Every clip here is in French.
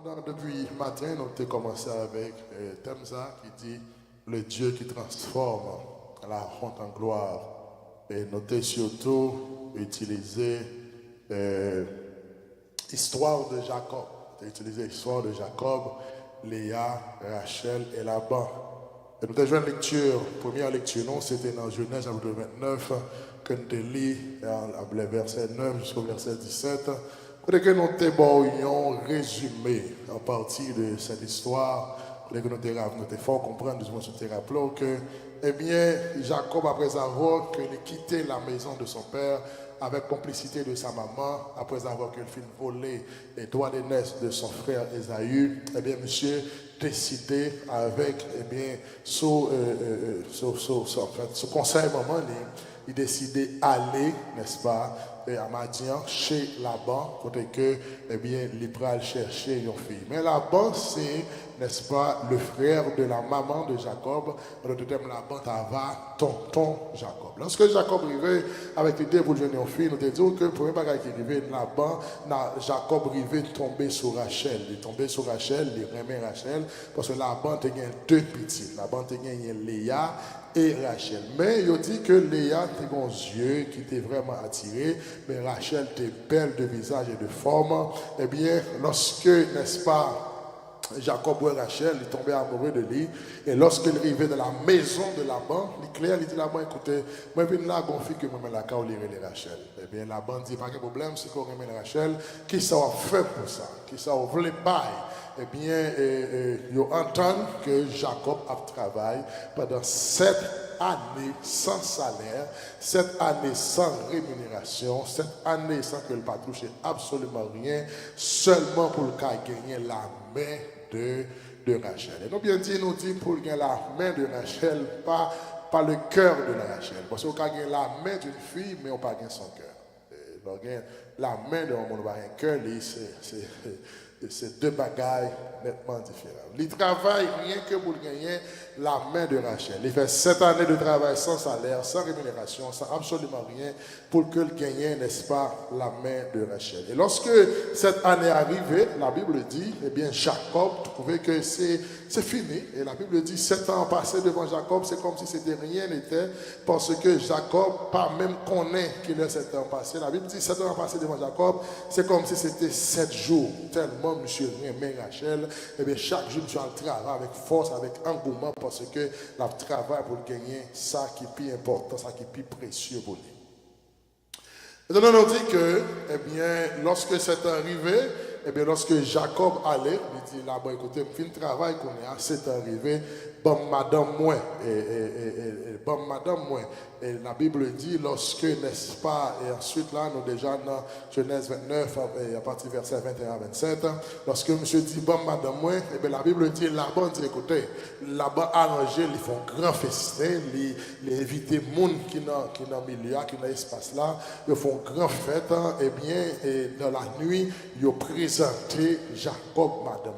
Depuis matin, nous avons commencé avec un thème ça qui dit le Dieu qui transforme la honte en gloire. Et nous avons surtout utilisé l'histoire de Jacob. Nous avons utilisé l'histoire de Jacob, Léa, Rachel et Laban. Et nous avons joué une lecture, première lecture, non, c'était dans Genèse chapitre 29, que nous avons lu le verset 9 jusqu'au verset 17. Peut-être que nous avons résumé en partie de cette histoire, peut-être que nous avons fort comprendre, nous avons rappelé que, eh bien, Jacob, après avoir quitté la maison de son père, avec complicité de sa maman, après avoir qu'il fin volé les droits d'aînesse de son frère Ésaü, eh bien, monsieur décidé avec, eh bien, sous conseil maman, il décidait d'aller, n'est-ce pas, à Madian, chez Laban, côté que, eh bien, il pral chercher une fille. Mais Laban, c'est, n'est-ce pas, le frère de la maman de Jacob. Le deuxième Laban, t'ava tonton Jacob. Lorsque Jacob arrivait avec l'idée pour jeune une fille, nous te disons que le premier bagage qui arrivait, Laban, Jacob arrivait tomber sur Rachel. Il tombait sur Rachel, il remet Rachel, parce que Laban te gagne deux petits. Laban te gagne Léa et Rachel. Mais il dit que Léa était bon yeux qui était vraiment attiré, mais Rachel était belle de visage et de forme. Eh bien, lorsque, n'est-ce pas, Jacob et Rachel, il tombait amoureux de lui. Et lorsqu'il arrivait dans la maison de Laban, il dit Laban, écoutez, moi je viens là, bon fille que moi je la cas où les Rachel. Eh bien, Laban dit, pas de problème, c'est qu'on remet Rachel. Qui ça a fait pour ça? Qui ça a voulu bail? Eh bien, ils entendent que Jacob a travaillé pendant 7 années sans salaire, 7 années sans rémunération, 7 années sans qu'il ne pas toucher absolument rien, seulement pour gagner la main de Rachel. Et nous bien dit, nous dit pour gagner la main de Rachel, pas le cœur de la Rachel. Parce qu'on gagne la main d'une fille, mais on pas gagner son cœur. Donc, la main de mon cœur, c'est deux bagailles nettement différentes. Il travaille rien que pour gagner la main de Rachel. Il fait 7 années de travail sans salaire, sans rémunération, sans absolument rien pour qu'il gagne, n'est-ce pas, la main de Rachel. Et lorsque cette année est arrivée, la Bible dit, eh bien, Jacob trouvait que c'est fini. Et la Bible dit, 7 ans passés devant Jacob, c'est comme si c'était rien n'était, parce que Jacob, pas même connaît qu'il a 7 ans passés. La Bible dit, 7 ans passés devant Jacob, c'est comme si c'était 7 jours. Tellement monsieur aimait Rachel, et bien chaque jour, monsieur travaille avec force, avec engouement, parce que le travail pour gagner ça qui est plus important, ça qui est plus précieux pour lui. Et donc on dit que, eh bien, lorsque c'est arrivé, eh bien, lorsque Jacob allait, il dit là-bas, écoutez, fin travail qu'on est, c'est arrivé, bon madame moi, bon madame moi. Et la Bible dit, lorsque, n'est-ce pas, et ensuite là, nous déjà dans Genèse 29, à partir du verset 21 à 27, lorsque monsieur dit, bon madame moi, et bien la Bible dit, là-bas, dit, écoutez, là-bas arrangé, ils font grand festin, ils invitent les gens qui sont dans le milieu, qui sont dans l'espace là, ils font grand fête, et bien, et dans la nuit, ils ont présenté Jacob, madame.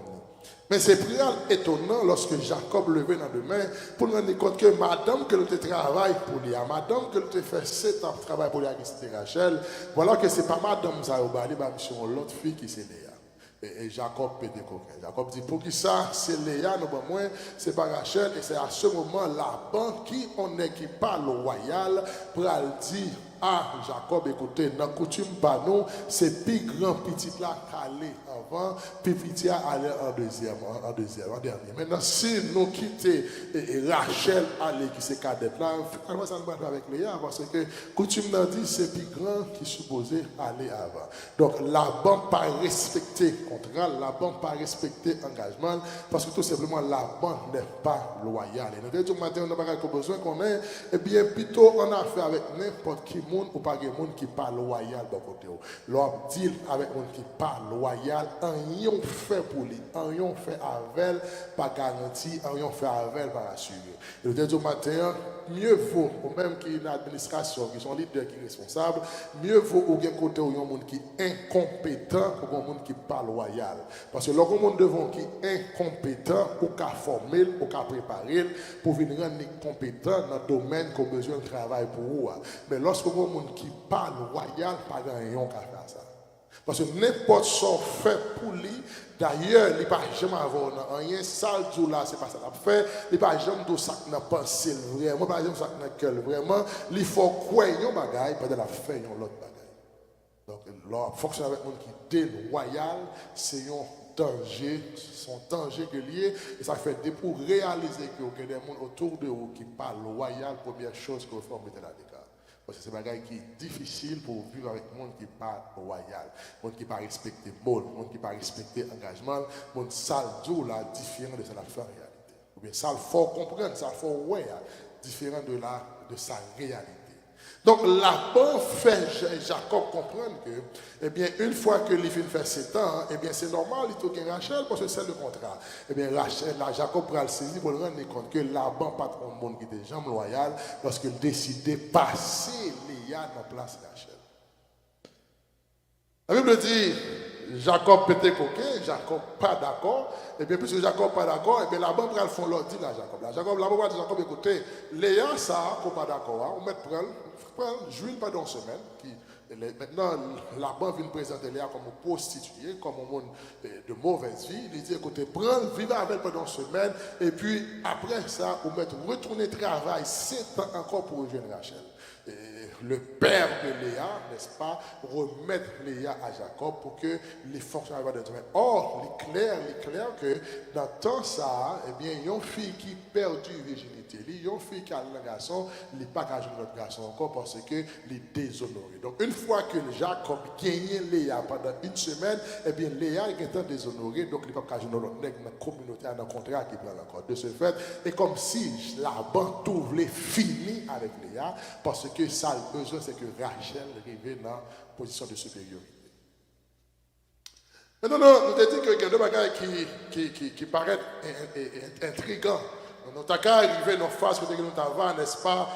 Mais c'est vraiment étonnant lorsque Jacob levait dans les mains pour nous rendre compte que madame que te travaille pour lui, madame que te fait 7 ans de travail pour lui, c'était Rachel, voilà que ce n'est pas madame Zaobali, mais l'autre fille qui c'est Léa. Et Jacob peut découvrir. Jacob dit, pour qui ça, c'est Léa, non pas moins, c'est pas Rachel, et c'est à ce moment Laban qui on est qui parle royal pour dire à Jacob, écoutez, dans la coutume par nous, c'est plus grand petit là qu'aller avant, puis petit à aller en deuxième, en dernier. Maintenant, si nous quittons Rachel aller qui c'est cadette là, finalement ça ne va pas avec Léa, parce que coutume n'a dit c'est plus grand qui supposé aller avant. Donc Laban pas respecté contrat, Laban pas respecté engagement, parce que tout simplement Laban n'est pas loyal. Et nous disons matin, on n'a pas besoin qu'on ait, et bien plutôt on a fait avec n'importe qui ou pas des gens qui parlent loyal de côté. L'homme dit avec des gens qui parlent loyal, rien fait pour lui, rien fait avec, pas garanti, rien fait avec, pas assuré. Et le dernier matin, mieux vaut, ou même qui est une administration, qui sont leaders, qui sont responsables, mieux vaut ou bien côté où il y a un monde qui est incompétent ou un monde qui parle loyal. Parce que lorsqu'on monde devant qui est incompétent, ou qu'à former, ou qu'à préparer, pour venir rendre compétent dans le domaine qu'on a besoin de travail pour vous. Mais lorsqu'on monde qui parle royal, pas grand-chose qu'à faire ça. Parce que n'importe ce qu'on fait pour lui, d'ailleurs, il n'y a pas jamais avoir rien sale du là, c'est pas ça qu'il fait. Il n'y a pas jamais de ça qui n'a pas pensé vraiment, pas jamais ça qui n'a cœur vraiment. Il faut croire un bagage pendant la fin un l'autre bagage. Donc, là, fonctionner avec un monde qui est déloyal, c'est un danger, son danger que lié, et ça fait pour réaliser qu'il y a des gens autour de vous qui parlent loyal, première chose qu'il faut mettre là l'écart. Parce que c'est un bagage qui est difficile pour vivre avec un monde qui parle loyal, un monde qui ne pas respecter le monde, un monde qui ne pas respecter l'engagement, un monde sale, là, différent de sa réalité. Ou bien ça, il faut comprendre, ça, il faut ouais, différent de sa réalité. Donc, Laban fait Jacob comprendre que, eh bien, une fois que les filles fait 7 ans, eh bien, c'est normal, il faut qu'il y ait Rachel, parce que c'est le contrat. Eh bien, Rachel, là, Jacob prend le saisir pour le rendre compte que Laban, pas trop de monde qui était jamais loyal, lorsqu'il décidait de passer Léa dans la place Rachel. La Bible dit, Jacob pété coquin, Jacob pas d'accord. Et bien, puisque Jacob pas d'accord, et bien Laban prend le fond l'autre dit à Jacob. Laban va dire Jacob, écoutez, Léa, ça, qu'on pas d'accord, on met prendre Jules pendant une semaine. Maintenant, Laban vient présenter Léa comme une prostituée, comme un monde de mauvaise vie. Il dit, écoutez, prends, vivre avec pendant une semaine, et puis après ça, on met retourner travail 7 ans encore pour rejoindre Rachel. Et le père de Léa, n'est-ce pas, remettre Léa à Jacob pour que les fonctionnaires de demain. Or, il est clair que dans tout ça, eh bien, il y a une fille qui perd du virginité. Il y a une fille qui a un garçon, il n'est pas qu'à jouer notre garçon encore parce qu'il est déshonoré. Donc, une fois que Jacob gagne Léa pendant une semaine, eh bien, Léa est étant déshonorée, donc il n'est pas qu'à jouer notre nègre dans la communauté, dans le contrat qui prend encore. De ce fait, et comme si Laban tout voulait finir avec Léa, parce que ça, le besoin, c'est que Rachel arrive dans une position de supériorité. Maintenant, nous avons dit qu'il y a deux bagages qui paraissent intrigants. Nous avons arrivé dans phase que nous avons, n'est-ce pas,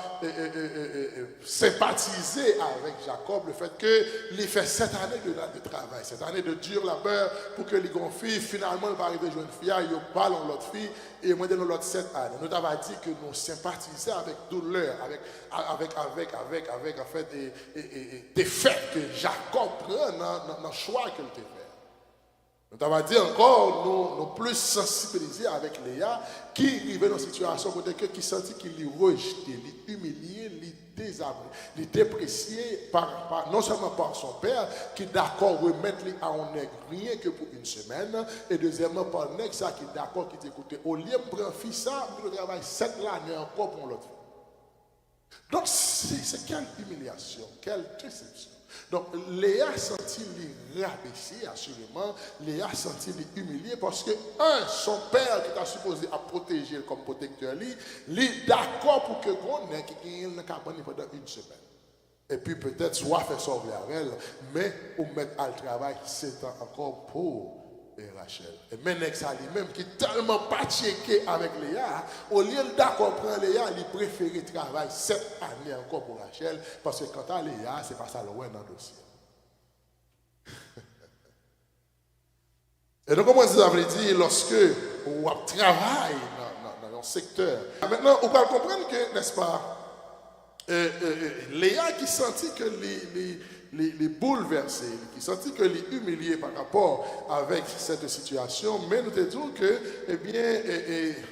sympathiser avec Jacob, le fait qu'il fait 7 années de travail, 7 années de dur labeur pour que les filles, finalement, il va arriver à jouer une fille, il parle à l'autre fille, et moi, dans l'autre 7 années. Nous avons dit que nous sympathisons avec douleur, avec en fait, des faits que Jacob prend dans le choix qu'il a fait. Nous avons dit encore, nous plus sensibilisés avec Léa, qui arrivait dans une situation qui sentit qu'il est rejeté, il est humilié, il est désarmé, il est déprécié non seulement par son père, qui est d'accord remettre à un nègre rien que pour une semaine, et deuxièmement par un nègre qui est d'accord qui t'écoutait. Au lieu de prendre fils ça, il travaille 7 années encore pour l'autre. Donc c'est quelle humiliation, quelle déception. Donc, Léa senti les rabaisser, assurément. Léa senti les humilier parce que, son père qui t'a supposé à protéger comme protecteur, il est d'accord pour que qu'on ait qui ait cabane pendant une semaine. Et puis peut-être soit faire sauver avec elle, mais ou mettre à le travail, c'est encore pour Rachel. Et maintenant, ça lui-même qui est tellement pas checké avec Léa, au lieu d'accord prendre Léa, il préfère travailler 7 années encore pour Rachel, parce que quand à Léa, c'est pas ça le ouais dans le dossier. Et donc, comment ça veut dire, lorsque on travaille dans un secteur, maintenant, on peut comprendre que, n'est-ce pas, Léa qui sentit que les bouleversés, qui sentit que les humiliés par rapport avec cette situation, mais nous te disons que, eh bien,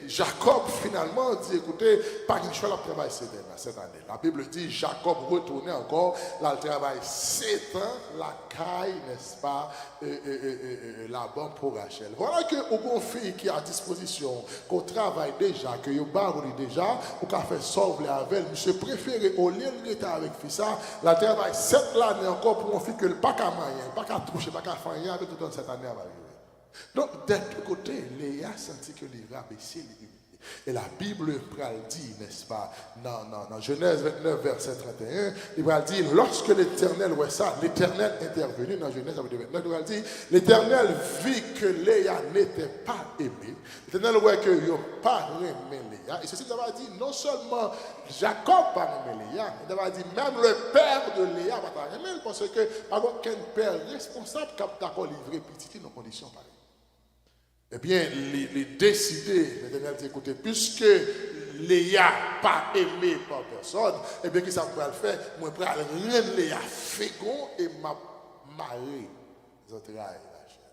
Jacob finalement dit, écoutez, pas une chose à travailler cette année. La Bible dit, Jacob retournait encore, là, le travail 7 ans, la caille, n'est-ce pas, la banque pour Rachel. Voilà que au bon fille qui est à disposition, qu'on travaille déjà, que vous barrez déjà, ou qu'on fait sauver avec elle, monsieur préféré, au lieu de rester avec fissa, la travail 7 l'année encore pour une fille que le pas qu'à moyen, pas qu'à toucher, pas qu'à faire rien avec tout cette année à arriver. Donc, d'un côté, Léa sentit que les rabaissés, et la Bible dit, n'est-ce pas, dans Genèse 29, verset 31, il va dire, lorsque l'Éternel voit ça, l'Éternel intervenu dans Genèse 29, il va dire, l'Éternel vit que Léa n'était pas aimée, l'Éternel voit que il n'a pas aimé Léa, et ceci va dire, non seulement Jacob n'a pas aimé Léa, il va dire, même le père de Léa n'a pas aimé, parce que, par contre, qu'un père responsable qui a d'accord livré petit dans conditions pareilles. Eh bien, les décidé, l'Éternel dit, écoutez, puisque Léa n'a pas aimé par personne, eh bien, qu'est-ce que ça pourrait le faire? Moi, je vais rendre Léa fécond et m'a marié Ils ont trahi Rachel.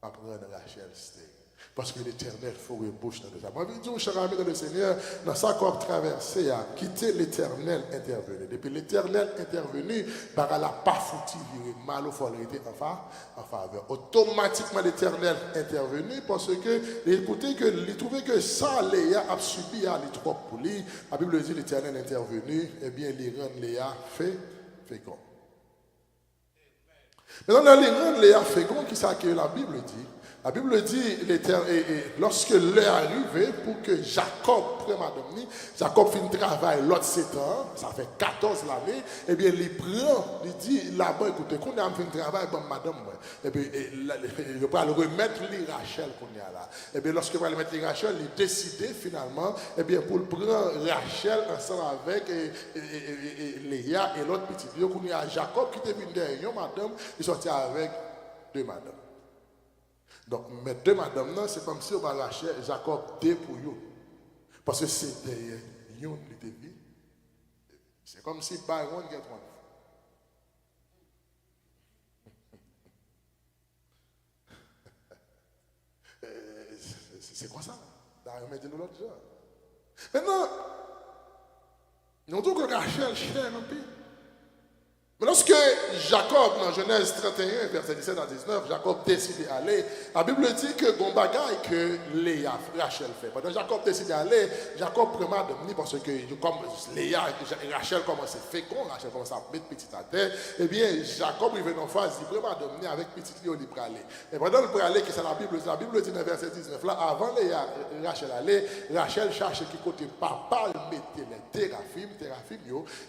Apprendre Rachel, c'était. Parce que l'Éternel faut ébauche dans le ça. Moi, je dis, cher ami dans le Seigneur, dans sa corps traversée, à quitter l'Éternel intervenu. Depuis l'Éternel intervenu, par la pas foutu, virer mal au fort, en faveur. Automatiquement, l'Éternel intervenu, parce que, écoutez, il trouvait que ça, Léa a subi à les trop pour lui. La Bible dit, l'Éternel intervenu, eh bien, les rend Léa fécond. Maintenant, dans les rangs Léa fécond, qui ça que la Bible dit? La Bible dit, lorsque l'heure arrivait pour que Jacob prenne madame, Jacob fait un travail l'autre 7 ans, ça fait 14 l'année, et bien il prend, il dit là-bas, écoutez, qu'on a fait un travail, bon madame, et bien il va le remettre les Rachel qu'on y a là. Et bien lorsque il va le mettre les Rachel, il décidé finalement, et bien pour le prendre Rachel ensemble avec Léa et l'autre petit vieux qu'on y a Jacob qui était venu derrière, madame, il sortit avec 2 madames. Donc, mes 2 madames, c'est comme si on va lâcher Jacob 2 pour eux. Parce que c'est derrière une qui était vie. C'est comme si Byron get one. C'est quoi ça? D'ailleurs, mettez nous l'autre genre. Maintenant, nous disons que Rachel cher un peu. Mais lorsque Jacob, dans Genèse 31, verset 17 à 19, Jacob décide d'aller, la Bible dit que bon bagaille que Léa, Rachel fait. Pendant que Jacob décide d'aller, Jacob prend madame parce que comme Léa, Rachel commence à fécond, Rachel commence à mettre petit à terre, eh bien Jacob il vient en face, il prend madame avec petit lion, il peut aller. Et pendant le aller, que c'est la Bible dit dans verset 19, là, avant Léa, Rachel aller, Rachel cherche qui côté papa, il mettait les téraphim,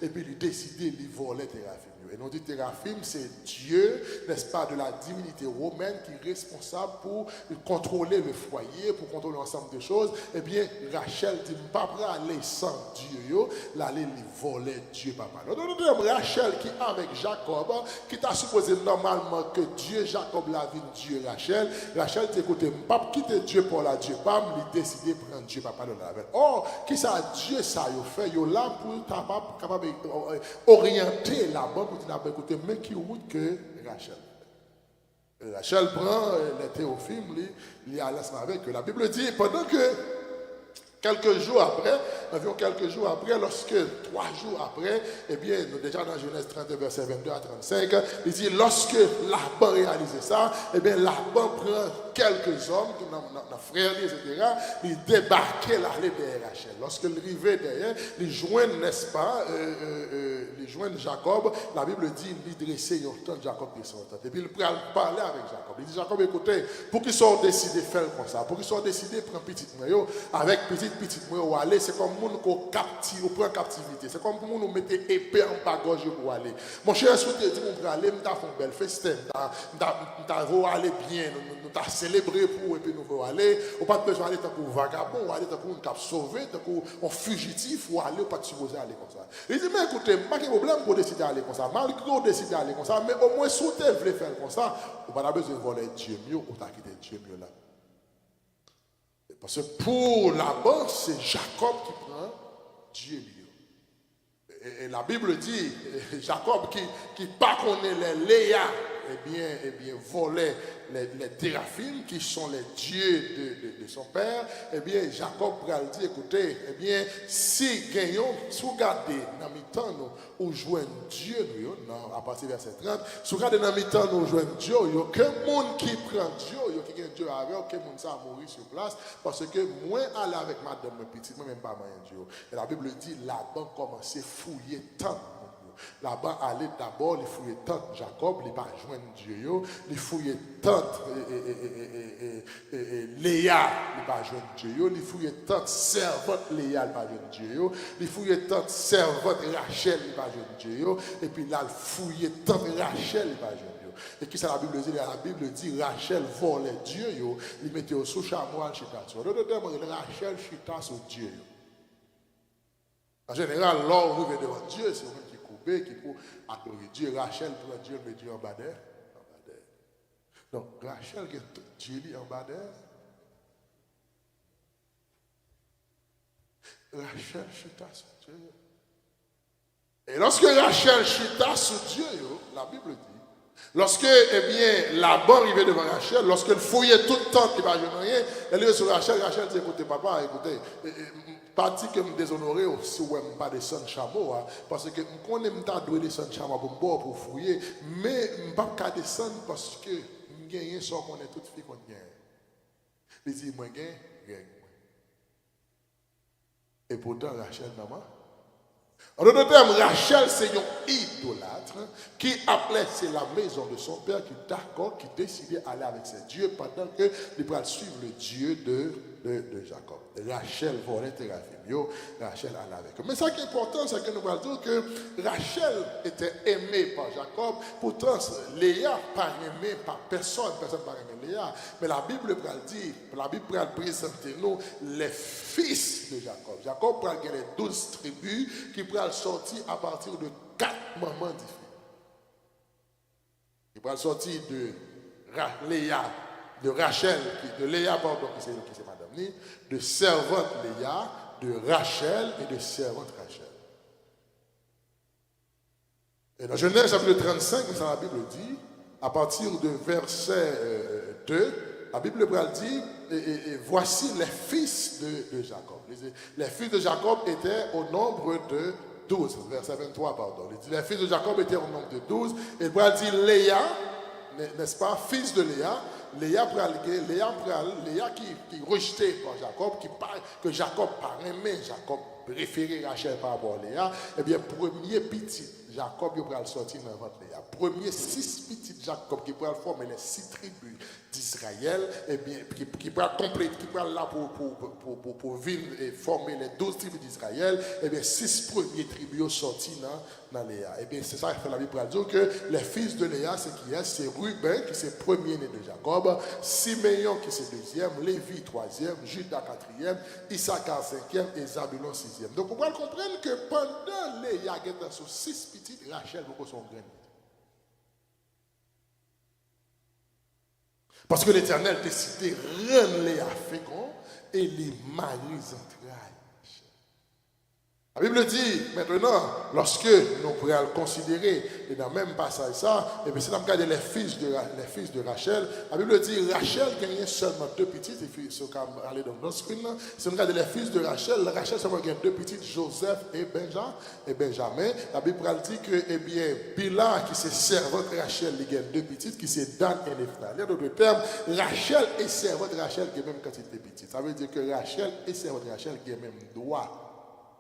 et puis il décide de voler téraphim. Et nous dit Téraphim, c'est Dieu, n'est-ce pas, de la divinité romaine qui est responsable pour contrôler le foyer, pour contrôler l'ensemble des choses. Eh bien, Rachel dit, papa, aller sans Dieu, l'aller lui voler Dieu, papa. Nous Rachel qui est avec Jacob, qui t'a supposé normalement que Dieu, Jacob, la vie de Dieu, Rachel. Rachel dit, écoutez, papa, quitter Dieu pour la Dieu, pas me décider de prendre Dieu, papa, dans la veille. Or, qui ça, Dieu, ça, il fait, il là pour capable orienter là-bas, pour dire, écoutez, mais qui route que Rachel. Rachel prend les Théophile, il est à l'aise avec eux. La Bible dit, pendant que quelques jours après, environ quelques jours après, lorsque 3 jours après, eh bien, nous déjà dans Genèse 32, verset 22 à 35, il dit, lorsque Laban réalisait ça, eh bien, Laban prend quelques hommes, nos frères, etc., il débarquait l'aller derrière Rachel. Lorsqu'il arrivait derrière, il joignent, n'est-ce pas, il joignent Jacob, la Bible dit, il dressait un temps, Jacob descend. Et puis il parlait avec Jacob. Il dit, Jacob, écoutez, pour qu'ils soient décidés de faire comme ça, pour qu'ils soient décidés de prendre petit moyen, avec petit moyen, aller, c'est comme nous qu'on captive, on prend captivité. C'est comme nous mettons épée en bagage pour aller. Mon cher, je te dis, on va aller, nous avons fait un bel festin, nous avons aller bien, nous avons célébré pour, et puis nous allons aller. On n'a pas besoin d'aller tant qu'on vagabond, on va aller tant qu'on cap sauvé, tant qu'on fugitif, ou aller, on pas supposé aller comme ça. Il dit, mais écoutez, pas de problème pour décider d'aller comme ça. Malgré qu'on décide d'aller comme ça, mais au moins, si vous voulez faire comme ça, on n'a pas besoin de voler Dieu mieux, ou t'as quitté Dieu mieux là. Parce que pour Laban, c'est Jacob qui prend Dieu mieux. Et la Bible dit, Jacob qui pas connaît les Léa, eh bien, volait les Téraphim, qui sont les dieux de son père, eh bien, Jacob pourra dire, écoutez, eh bien, si gagnons, si vous regardez dans mi-temps, nous jouons Dieu, non, à partir de verset 30, si vous regardez dans mi-temps, nous jouons Dieu, il n'y a aucun monde qui prend Dieu, il n'y a aucun Dieu avec, aucun monde ça a mourir sur place, parce que moi, aller avec madame, petite, moi, même pas moyen Dieu. Et la Bible dit, là-bas, commencer à fouiller tant. Là-bas, aller d'abord, il fouillait tant Jacob, il va joindre Dieu, il fouillait tant Léa, il va joindre Dieu, il fouillait tant servante Léa, il va joindre Dieu, il fouillait tant servante Rachel, il va joindre Dieu, et puis là, il fouillait tant Rachel, il va joindre Dieu. Et qui ça la Bible dit? La Bible dit Rachel volait Dieu, il mettait sous chamois, chita. Rachel chita sur Dieu. En général, l'homme vous devant Dieu, c'est qui qui pour adorer Dieu. Rachel pour Dieu, mais Dieu en bas d'air. Donc, Rachel, Dieu en bas d'air. Rachel chita sur Dieu. Et lorsque Rachel chita sur Dieu, la Bible dit, Lorsque, eh bien, Laban arrivait devant Rachel, lorsqu'elle fouillait tout le temps, il n'y avait rien, elle est sur Rachel, Rachel dit, écoutez, papa, écoutez, parti que me déshonorer si vous n'avez pas descendre chameau, parce que je connais que je descendre chameau pour fouiller, mais je ne peux pas descendre parce que je gagne sans qu'on ait toute fille qu'on gagne. Il dit, moi, gagne. Et pourtant, Rachel, maman, en d'autres termes, Rachel, c'est une idolâtre qui appelait, c'est la maison de son père, qui d'accord, qui décidait d'aller avec ses dieux pendant que il pourrait suivre le Dieu de Jacob. Rachel volait Téraphim, Rachel allait avec eux. Mais ce qui est important, c'est que nous allons dire que Rachel était aimée par Jacob, pourtant Léa pas aimée par personne n'a aimé Léa. Mais la Bible dit, la Bible présenter nous les fils de Jacob. Jacob prend les 12 tribus qui prennent sortir à partir de 4 mamans différentes. Il prend sortir de Léa, de Rachel, de Léa, pardon, qui c'est Madame Ni, de servante Léa, de Rachel et de servante Rachel. Et dans Genèse chapitre 35, la Bible dit, à partir de verset 2, la Bible dit, et voici les fils de Jacob. Les fils de Jacob étaient au nombre de 12, verset 23, pardon. Les fils de Jacob étaient au nombre de 12. Et il dit Léa, n'est-ce pas, fils de Léa, Léa qui rejeté par Jacob, que Jacob pas aimé, Jacob préféré Rachel par rapport à Léa, eh bien, premier petit, Jacob il va sortir dans votre Léa. Premier 6 petits Jacob qui pourra former les 6 tribus d'Israël, eh bien, qui pourra compléter, qui pourra là pour vivre et former les 12 tribus d'Israël, eh bien, 6 premiers tribus sortis dans Léa. Eh bien, c'est ça que la Bible dit que les fils de Léa, c'est qui est? C'est Ruben, qui c'est premier né de Jacob, Siméon, qui c'est deuxième, Lévi, troisième, Judas, quatrième, Issachar, cinquième, et Zabulon, sixième. Donc, on va comprendre que pendant Léa, il y a sur 6 petites, Rachel, beaucoup sont grandes. Parce que l'Éternel décidait de rendre Léa fécond et les maris entrailles. La Bible dit maintenant, lorsque nous pourrions le considérer, et dans le même passage ça, et bien c'est dans le cas des fils de Rachel, la Bible dit Rachel gagnait seulement 2 petites, et puis ce qu'on va aller dans notre screen, c'est dans le cas des fils de Rachel, Rachel seulement gagne 2 petites, Joseph et Benjamin. La Bible dit que, eh bien, Bila, qui c'est servante Rachel, il gagne 2 petites, qui c'est Dan et Nephtali. En d'autres termes, Rachel et servante Rachel gagnent même quantité de petites. Ça veut dire que Rachel et servante Rachel gagnent même droit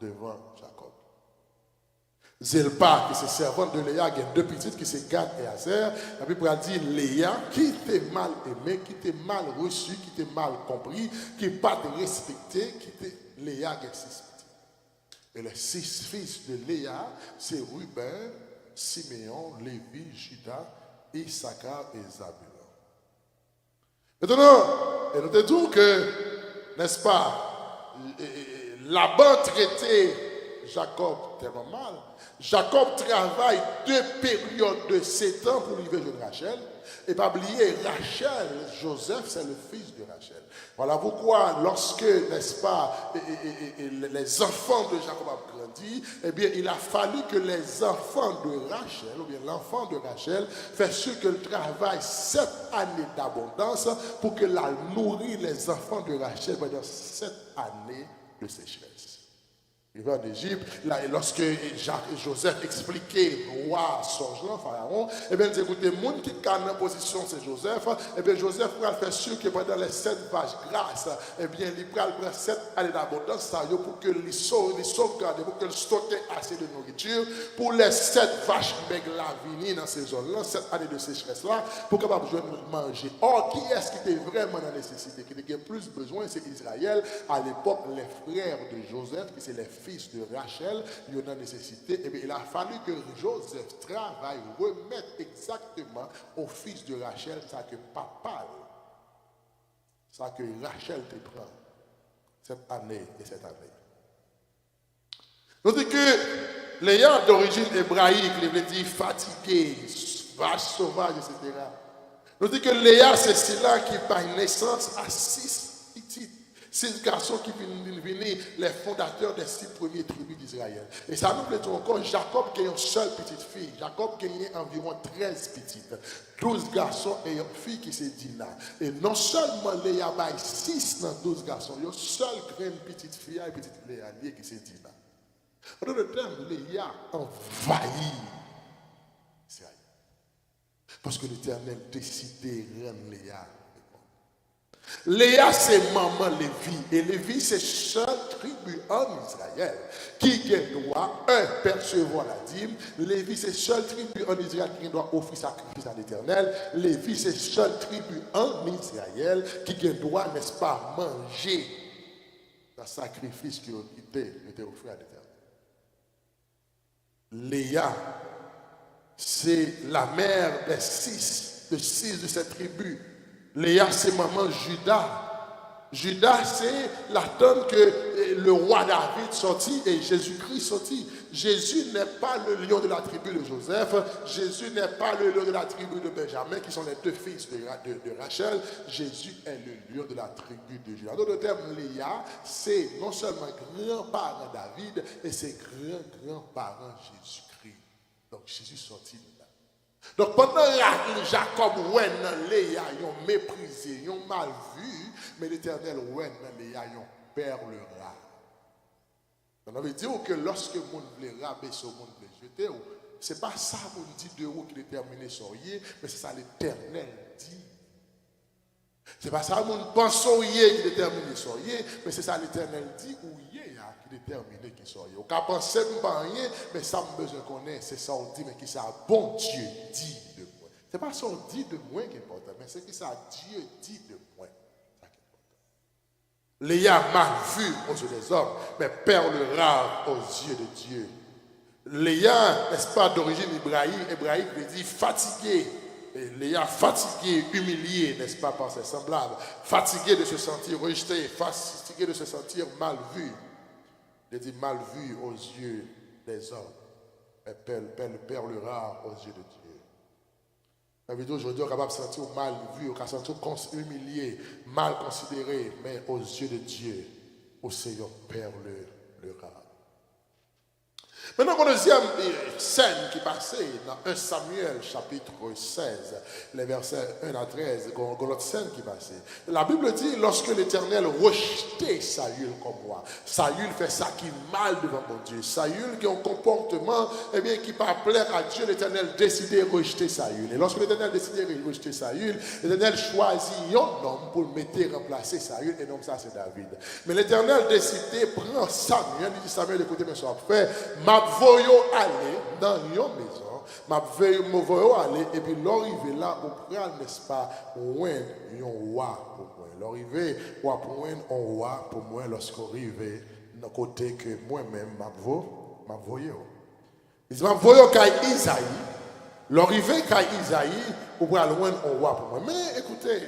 devant Jacob. Zilpa, qui c'est servante de Léa, il y a 2 petites qui c'est Gad et Azer. La Bible a dit Léa, qui était mal aimé, qui était mal reçu, qui était mal compris, qui n'est pas respecté, qui était Léa, il y a 6 petites. Et les 6 fils de Léa, c'est Ruben, Siméon, Lévi, Judas, Issachar et Zabulon. Maintenant, et nous te disons que, n'est-ce pas, Laban traitait Jacob tellement mal. Jacob travaille 2 périodes de 7 ans pour livrer jeune Rachel. Et pas oublier, Rachel, Joseph, c'est le fils de Rachel. Voilà pourquoi, lorsque, n'est-ce pas, les enfants de Jacob ont grandi, eh bien, il a fallu que les enfants de Rachel, ou bien l'enfant de Rachel, fasse ce que le travail 7 années d'abondance pour que la nourrit les enfants de Rachel pendant 7 années de sécheresse. Il va en Égypte, là, et lorsque Joseph expliquait roi songeant, Pharaon, eh bien, il dit, écoutez, le monde qui est en position, c'est Joseph, eh bien, Joseph va faire sûr que pendant les 7 vaches grasses, eh bien, il prend 7 années d'abondance, pour que les sauvegarde, pour qu'il stocke assez de nourriture, pour les 7 vaches maigres là, venir dans ces zones-là, 7 années de sécheresse-là, pour capable de manger. Or, qui est-ce qui était vraiment dans la nécessité, qui avait plus besoin, c'est Israël, à l'époque, les frères de Joseph, qui c'est les fils de Rachel, il y a une nécessité, et bien, il a fallu que Joseph travaille, remette exactement au fils de Rachel, ça que papa, ça que Rachel te prend, cette année et cette année. Nous dit que Léa d'origine hébraïque, il veut dire fatigué, vache sauvage, etc. Nous dit que Léa, c'est cela qui par naissance a 6 petites. 6 garçons qui venaient les fondateurs des 6 premières tribus d'Israël. Et ça nous plaît encore, Jacob qui a une seule petite fille. Jacob qui a environ 13 petites. 12 garçons et une fille qui s'est Dina. Et non seulement Léa a 6 dans 12 garçons, il y a une seule grande petite fille et petite Léa qui s'est Dina. En d'autres termes, Léa envahit Israël. Parce que l'Éternel décidait de rendre Léa. Léa, c'est maman Lévi. Et Lévi, c'est seule tribu en Israël qui doit, percevoir la dîme. Lévi, c'est seule tribu en Israël qui doit offrir sacrifice à l'Éternel. Lévi, c'est seule tribu en Israël qui doit, n'est-ce pas, manger le sacrifice qui était offert à l'Éternel. Léa, c'est la mère des 6 de cette tribu. Léa, c'est maman Judas. Judas, c'est la donne que le roi David sortit et Jésus-Christ sortit. Jésus n'est pas le lion de la tribu de Joseph. Jésus n'est pas le lion de la tribu de Benjamin, qui sont les 2 fils de Rachel. Jésus est le lion de la tribu de Judas. En d'autres termes, Léa, c'est non seulement grand-parent David, et c'est grand-grand-parent Jésus-Christ. Donc Jésus sortit de là. Donc pendant Jacob, Léa, ils ont méprisé, ils ont mal vu, mais l'Éternel, Léa, ils ont perlera. On avait dit que lorsque le monde voulait rabaisser, le monde voulait jeter, ce n'est pas ça qu'on dit de vous qui détermine soyez, mais c'est ça l'Éternel dit. Ce n'est pas ça qu'on pense soyez qui détermine soyez, mais c'est ça l'Éternel dit ou qui détermine qui soyez. On ne pense pas rien, mais ça me besoin qu'on ait, c'est ça on dit, mais qui ça bon Dieu dit de moi. Ce n'est pas ça on dit de moi qui est important, mais c'est qui ça Dieu dit de moi. Léa mal vu aux yeux des hommes, mais perlera aux yeux de Dieu. Léa, n'est-ce pas, d'origine hébraïque veut dire fatigué. Et Léa fatigué, humilié, n'est-ce pas, par ses semblables. Fatigué de se sentir rejeté, fatigué de se sentir mal vu. Il dit mal vu aux yeux des hommes, mais perlera aux yeux de Dieu. La vidéo aujourd'hui, on est capable de se sentir mal vu, on est capable de se sentir humilié, mal considéré, mais aux yeux de Dieu, au Seigneur perlera. Maintenant, la deuxième scène qui passait dans 1 Samuel chapitre 16, les versets 1 à 13, l'autre scène qui passait. La Bible dit, lorsque l'Éternel rejetait Saül comme roi, Saül fait ça qui est mal devant mon Dieu. Saül qui a un comportement qui pas plaire à Dieu, l'Éternel décidait de rejeter Saül. Et lorsque l'Éternel décidait de rejeter Saül, l'Éternel choisit un homme pour le mettre remplacer Saül, et donc ça c'est David. Mais l'Éternel décidait de prendre Samuel, il dit Samuel, écoutez, mes soeurs, frère, m'a voyo aller dans une maison, m'a voyo aller, et puis l'arrivée là, au pral, n'est-ce pas, ouin, un roi pour moi. L'arrivée, ou pour un roi pour moi, lorsqu'on arrive, dans le côté que moi-même, m'a voyo. Il dit, m'a voyo qu'à Isaïe, l'arrivée qu'à Isaïe, ou pour aller loin, un roi pour moi. Mais écoutez,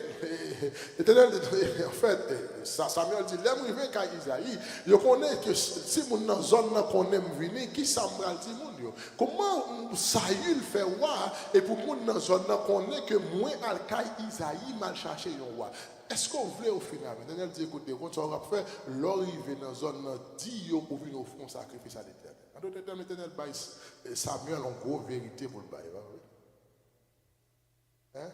en fait, Samuel dit, l'arrivée qu'à Isaïe, je connais que si mon dans zone qu'on aime venir, qui s'embral dit mon comment Saül fait roi et pour mon dans zone qu'on est que moi al-Kai Isaïe mal chercher un roi. Est-ce qu'on voulait au final? L'Éternel dit écoutez, quand on va faire l'arrivée dans zone dit pour venir offrir un sacrifice à l'Éternel. En d'autres termes, l'Éternel baille Samuel en gros vérité pour le bailler. Hein?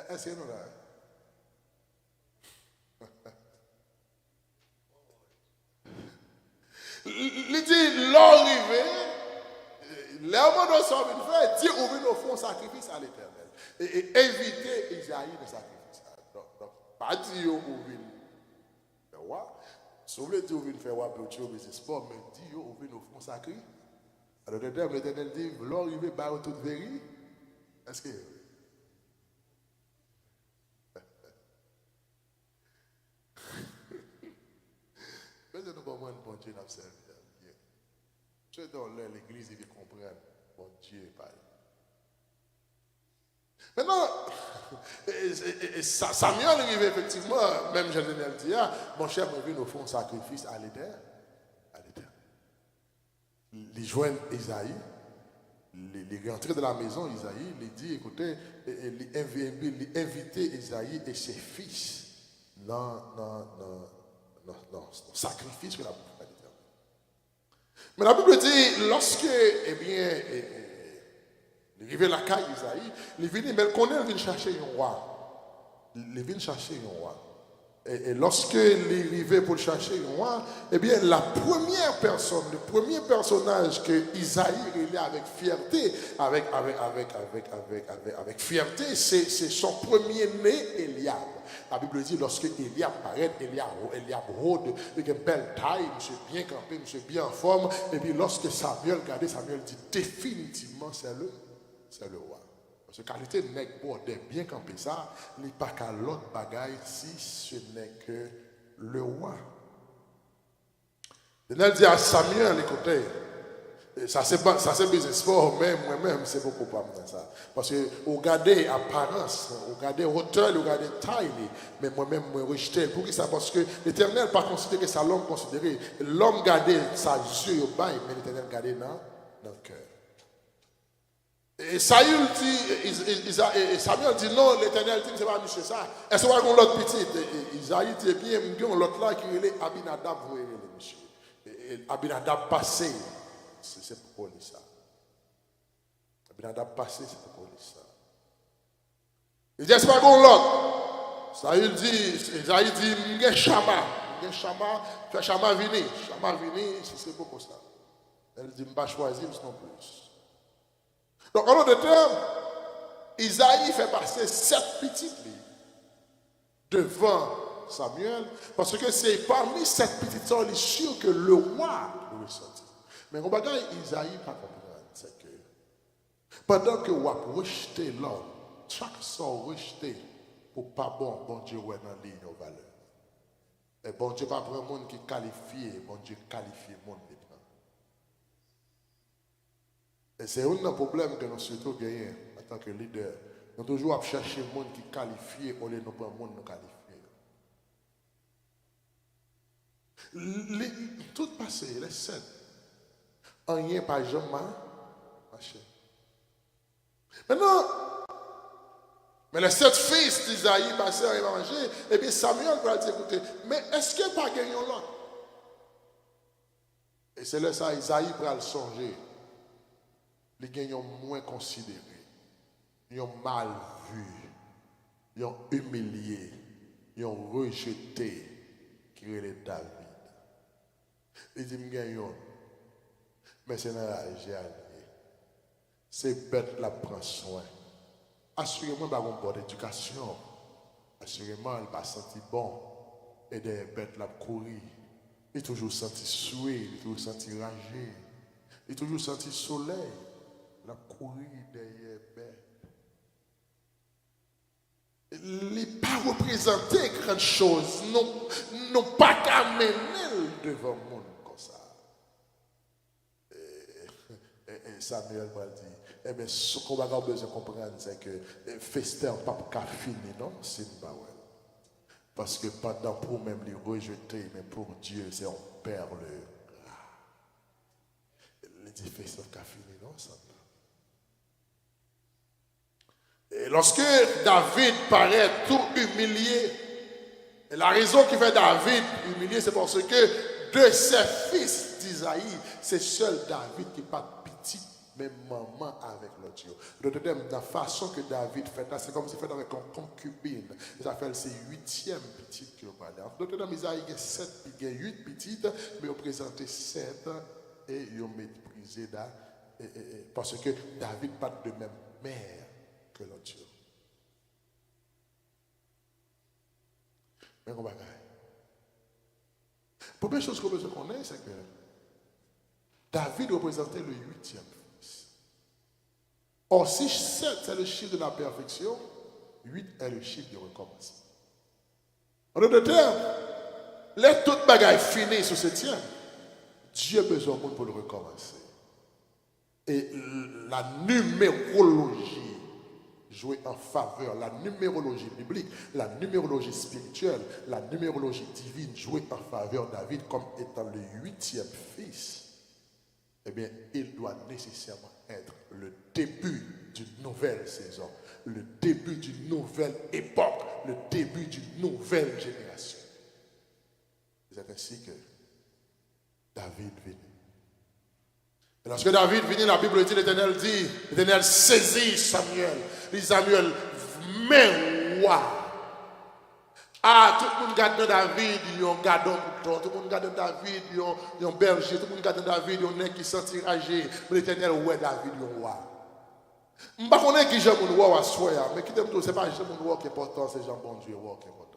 Est-ce que nous là? Il dit, l'arrivée, l'homme de son frère dit, on veut offrir un sacrifice à l'Éternel. Et éviter Isaïe de sacrifice. Donc, pas dire, on veut faire roi. Si vous voulez dire, on veut faire roi, pour tuer business sport, mais dire, on veut offrir un sacrifice. Alors, l'Éternel dit, l'arrivée, par toute vérité. Est-ce que. Mais nous comprenons bon Dieu n'a servi. Je donne l'église qui comprenne bon Dieu par. Maintenant, Samuel arrive effectivement, même Jérémie dit, mon cher me vient au fond sacrifice à l'Éternel. Il joint Isaïe. il est rentré de la maison, Isaïe, il dit, écoutez, il invité Isaïe et ses fils dans sacrifice que la Bible a dit. Mais la Bible dit, lorsque, eh bien, il arrive à la caille d'Isaïe, il vient, mais il connaît, il vient chercher un roi. Il vient chercher un roi. Et lorsque il arrive pour chercher un roi, eh bien, la première personne, le premier personnage que Isaïe est avec fierté, avec fierté, c'est son premier-né, Eliab. La Bible dit, lorsque Eliab paraît, Eliab rôde, avec une belle taille, monsieur bien campé, monsieur bien en forme, et puis lorsque Samuel regarde, Samuel dit, définitivement, c'est le roi. Parce que qualité n'est que bien campé ça, il n'y a pas qu'à l'autre bagaille si ce n'est que le roi. Il dit à Samuel, écoutez, ça c'est business fort, mais moi-même, c'est beaucoup pas dans ça. Parce que vous regardez l'apparence, vous regardez hauteur, vous regardez taille, mais moi-même, je rejeté. Pour qui ça? Parce que l'Éternel n'a pas considéré ça, l'homme considéré. L'homme gardait sa yeux au bail, mais l'Éternel gardait dans le cœur. Et Samuel dit non, l'Éternel dit que ce n'est pas monsieur ça. Est-ce qu'on a l'autre petit? Isaïe dit bien, il y a l'autre là qui est Abinadab, vous voyez, monsieur. Abinadab passé, c'est pour lui ça. Abinadab passé, c'est pour lui ça. Il dit, est-ce qu'on a l'autre? Isaïe dit, il y a Chama. Fais Chama venir. Chama venir, c'est beaucoup ça. Elle dit, je ne vais pas choisir, non plus. Donc, en d'autres termes, Isaïe fait passer 7 petites lignes devant Samuel, parce que c'est parmi 7 petites sœurs, il est sûr que le roi doit sortir. Mais on va Isaïe pas comprendre, c'est que pendant que roi rejeter l'homme, chaque sort rejeté pour pas bon Dieu ouais dans ligne aux valeurs. Et bon Dieu pas prendre monde qui qualifié, bon Dieu qualifie monde. Et c'est un problème que nous surtout gagnons en tant que leader. Nous toujours à chercher des gens qui qualifient au lieu de nous prendre des gens qui qualifient. Tout passé, les 7. Rien pas jamais marché. Maintenant, mais les 7 fils d'Isaïe passaient à manger, et bien Samuel va dire, écoutez, mais est-ce qu'il n'y a pas gagné l'autre? Et c'est là ça, Isaïe va le songer. Les gens ont moins considéré, ils ont mal vu, ils ont humilié, ils ont rejeté qui est David. Ils disent, mais c'est dans la génie. C'est bête la prend soin. Assurément, il va avoir une bonne éducation. Assurément, il va sentir bon. Et des bêtes la courir. Il toujours senti souhait, il toujours senti ragé. Il toujours senti soleil. La courir derrière bête. Il n'est pas représenté grand chose. Non pas qu'à mener devant le monde comme ça. Et Samuel va dire, eh bien, ce qu'on va avoir besoin de comprendre, c'est que festin pas qu'à finir, non? C'est une baouelle. Parce que pendant pour même les rejeter, mais pour Dieu, c'est on perd le gras. Il dit festin qu'à finir, non? Ça. Et lorsque David paraît tout humilié, et la raison qui fait David humilié, c'est parce que de ses fils d'Isaïe, c'est seul David qui pas petit, mais maman avec l'autre. De la façon que David fait, c'est comme s'il fait avec une concubine. Ça fait c'est 8e petite que vous parlez. D'autres Isaïe, il y a 7, il y a 8 petites, mais il présenté 7 et il a méprisé parce que David pas de même mère que l'autre. Mais on va gagner. La première chose qu'on veut connaître, c'est que David représentait le 8e fils. Or, si 7 c'est le chiffre de la perfection, 8 est le chiffre du recommencement. En d'autres termes, les toutes bagailles finies sur 7e, Dieu a besoin de monde pour le recommencer. Et la numérologie jouer en faveur, la numérologie biblique, la numérologie spirituelle, la numérologie divine jouer en faveur de David comme étant le 8e fils, eh bien, il doit nécessairement être le début d'une nouvelle saison, le début d'une nouvelle époque, le début d'une nouvelle génération. C'est ainsi que David vient. Et lorsque David vient, la Bible dit, l'Éternel saisit Samuel. Il dit Samuel, mais roi. Ah, tout le monde garde David, il y a un gardon mouton, tout le monde garde David, il y a un berger, tout le monde garde David, il y a un nez qui sent tiragé. Mais l'Éternel, ouais, David, il y a un roi. Je ne sais pas qui j'aime mon roi à soi, mais qui t'aime tout, ce n'est pas mon roi qui est important, c'est Jean bon Dieu, roi qui est important.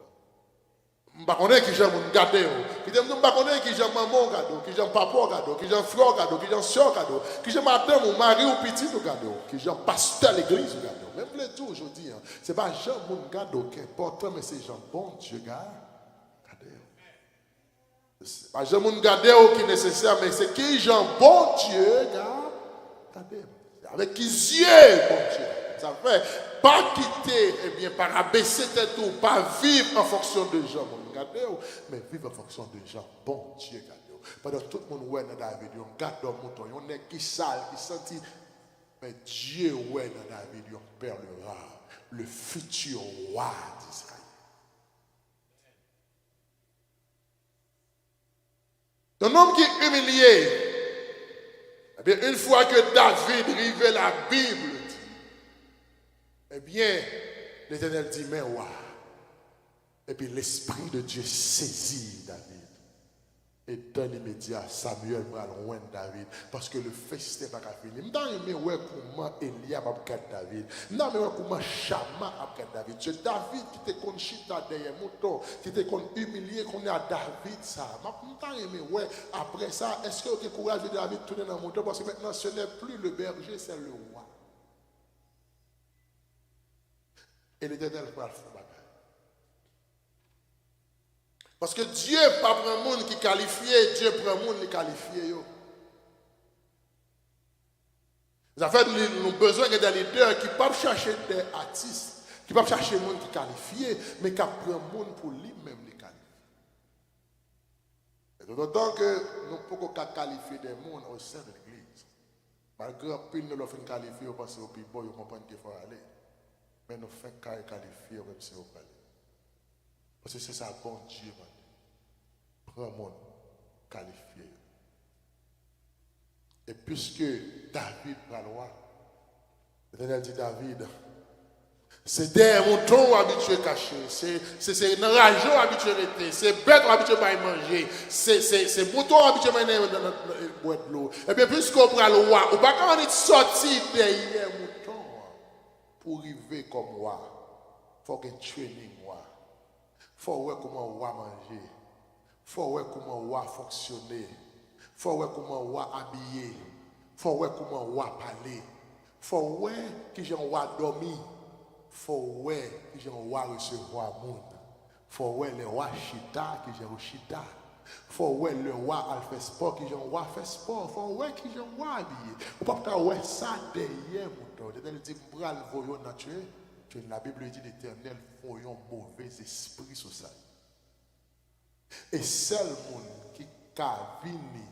Je ne sais pas qui j'aime mon gardé, qui t'aime tout, je ne sais pas qui j'aime maman gado, qui j'aime papa gado, qui j'aime frère gado, qui j'aime soeur gado, qui j'aime madame ou mari ou petit gado, qui j'aime pasteur l'église gado. Même les tout aujourd'hui, ce n'est pas Jean mon gado qui est important, mais c'est Jean bon Dieu gado. Ce n'est pas Jean mon gado qui est nécessaire, mais c'est qui Jean bon Dieu gado. Avec qui yeux, bon Dieu. Ça fait pas quitter, eh bien, pas abaisser tête ou pas vivre en fonction de gens, mais vivre en fonction de gens, bon Dieu, pendant tout le monde, ouais, dans David, on garde dans mouton, on est qui sale, qui sentit, mais Dieu, ouais, dans David, on perd le rare, le futur roi d'Israël. Un homme qui est humilié, eh bien, une fois que David rivait la Bible, eh bien, l'Éternel dit, mais ouais. Et puis l'Esprit de Dieu saisit David. Et dans l'immédiat, Samuel va loin de David. Parce que le festin n'est pas fini. Je ne sais pas comment Eliab a gagné David. Je ne sais pas comment Shama a gagné David. C'est David qui te con chita derrière mouton, qui te con humilié qu'on est à David ça. Je ne sais pas après ça, est-ce que le courage de David tourner dans le mouton? Parce que maintenant ce n'est plus le berger, c'est le roi. Et l'Éternel va le faire. Parce que Dieu ne prend pas un monde qui qualifie, Dieu prend un monde qui qualifie. Nous avons besoin de leaders qui ne peuvent pas chercher des artistes, qui ne peuvent pas chercher un monde qui qualifie, mais qui prend un monde pour lui-même les qualifier. Et d'autant que nous ne pouvons pas qualifier des mondes au sein de l'Église. Malgré que nous nous faisons qualifier, on pense au plus beau, on comprend qu'il faut aller. Mais nous faisons qualifier même si on peut aller. Parce que c'est ça, bon Dieu, prend un monde qualifié. Et puisque David va loin, l'Éternel dit David, c'est des moutons habitués cachés, c'est un rageau habitué rester, c'est bête habitué à manger, c'est moutons habitués à boire de l'eau. Et bien, puisqu'on prend le roi, on ne peut pas sortir derrière mouton pour arriver comme roi. Il faut qu'il training roi. Il faut voir comment roi manger. Il faut voir comment roi fonctionner. Il faut voir comment roi habiller. Il faut voir comment roi parler. Il faut voir qui j'ai un roi dormir. Il faut voir qui j'ai un roi recevoir monde. Il faut voir le roi chita qui j'ai un chita. Il faut voir le roi al fait sport qui j'ai un roi fait sport. Il faut voir qui j'ai un roi habillé. Il ne faut pas voir ça derrière mouton. L'Éternel dit bral voyons naturel. La Bible dit l'Éternel voyons mauvais esprit sur ça. Et seul monde qui a venu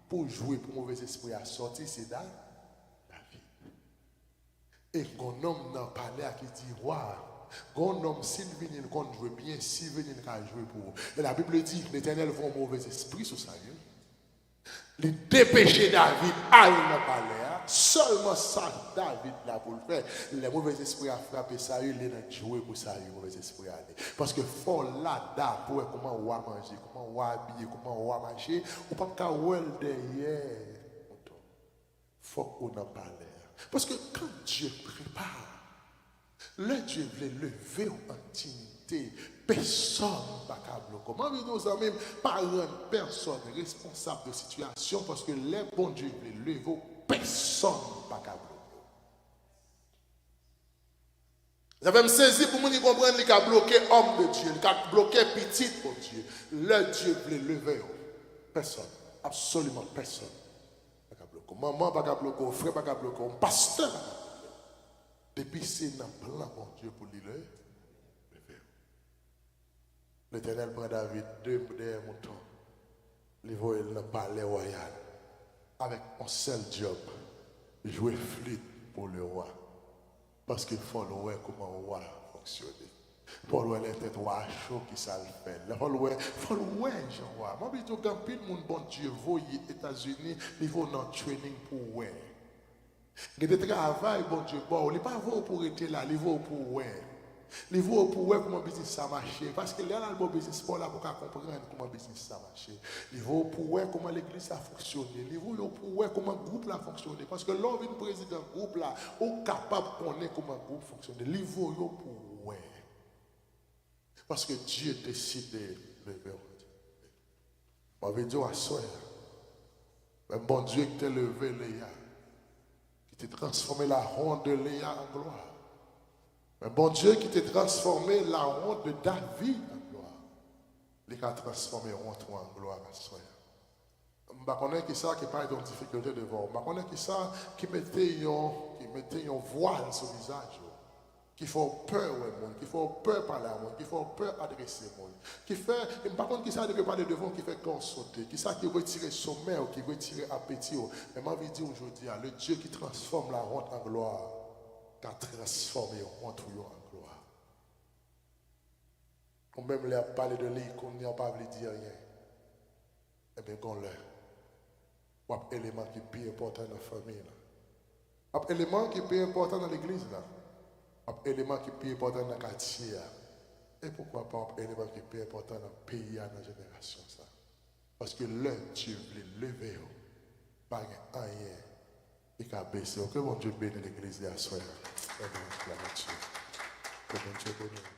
pour jouer pour mauvais esprit à sortir, c'est David. Et un homme n'a parlé à qui dit, waouh, un homme s'il vient, il compte jouer bien, s'il vient, il va jouer pour vous. Et la Bible dit, l'Éternel voit un mauvais esprit sur ça. Il dépêcher David à il parler. Seulement ça, David là pour le faire. Les mauvais esprits a frappé ça, il est joué pour ça, les mauvais esprits aller. Parce que faut là pour comment on va manger, comment on va habiller, comment on va marcher. On ne peut pas well derrière. Il faut qu'on en parle. Parce que quand Dieu prépare, le Dieu veut lever en intimité. Personne ne va bloquer. Comment nous avons même pas une personne responsable de situation parce que les bons Dieu veulent lever, personne ne va bloquer. Vous avez saisi pour nous comprendre qu'il a bloqué homme de Dieu, qu'il a bloqué petit pour Dieu. Le Dieu veut lever. Personne, absolument personne. Maman ne va pas bloquer, frère ne va pas bloquer, pasteur. Depuis c'est dans le plan mon Dieu pour lui lever. L'Éternel prend David deux moutons, il voit le palais royal avec un seul job, jouer flûte, pour le roi. Parce qu'il faut le voir comment le roi fonctionne. Pour le voir les têtes roi chaud qui ça le fait. Il faut le voir, Jean-Roi. Moi, je dis que pile mon bon Dieu, voyez États-Unis, il faut dans training pour voir. Il y a des travail, bon Dieu, bon, il n'est pas pour être là, il faut pour voir. Il faut pour voir comment le business ça marche. Parce que là, le business, pour là, pour comprendre comment le business ça marche. Il faut pour voir comment l'église a fonctionné. Il faut pour voir comment le groupe a fonctionné. Parce que l'homme est président du groupe là, est capable de connaître comment le groupe fonctionne. Il faut pour voir. Parce que Dieu décide de lever. On va dire à soi, un bon Dieu qui t'a levé Léa, qui t'a transformé la honte de Léa en gloire. Un bon Dieu qui t'a transformé la honte de David en gloire. Il a transformé honte en gloire à soi. Je ne connais pas ça qui n'est pas de difficulté devant. Je connais pas ça qui mettait un voile sur le visage. Qui fait peur au monde, qui fait peur parler à monde, qui fait peur adresser au monde. Qui fait, par contre, qui ça ne parler devant, qui fait corps sauter, qui ça qui retire sommeil, qui retire appétit. Mais moi, je dis aujourd'hui, le Dieu qui transforme la honte en gloire, qui a transformé la honte en gloire. On même les a parlé de lui, qu'on n'y a pas voulu dire rien. Eh bien, qu'on l'a. Un élément qui est bien important dans la famille. Un élément qui est bien important dans l'église. Un élément qui est plus important dans le quartier. Et pourquoi pas un élément qui est plus important dans le pays, dans la génération. Ça. Parce que l'un, Dieu veut lever, pas rien, et qu'à baisser. Que mon Dieu bénisse l'église et à soi. Que mon Dieu bénisse.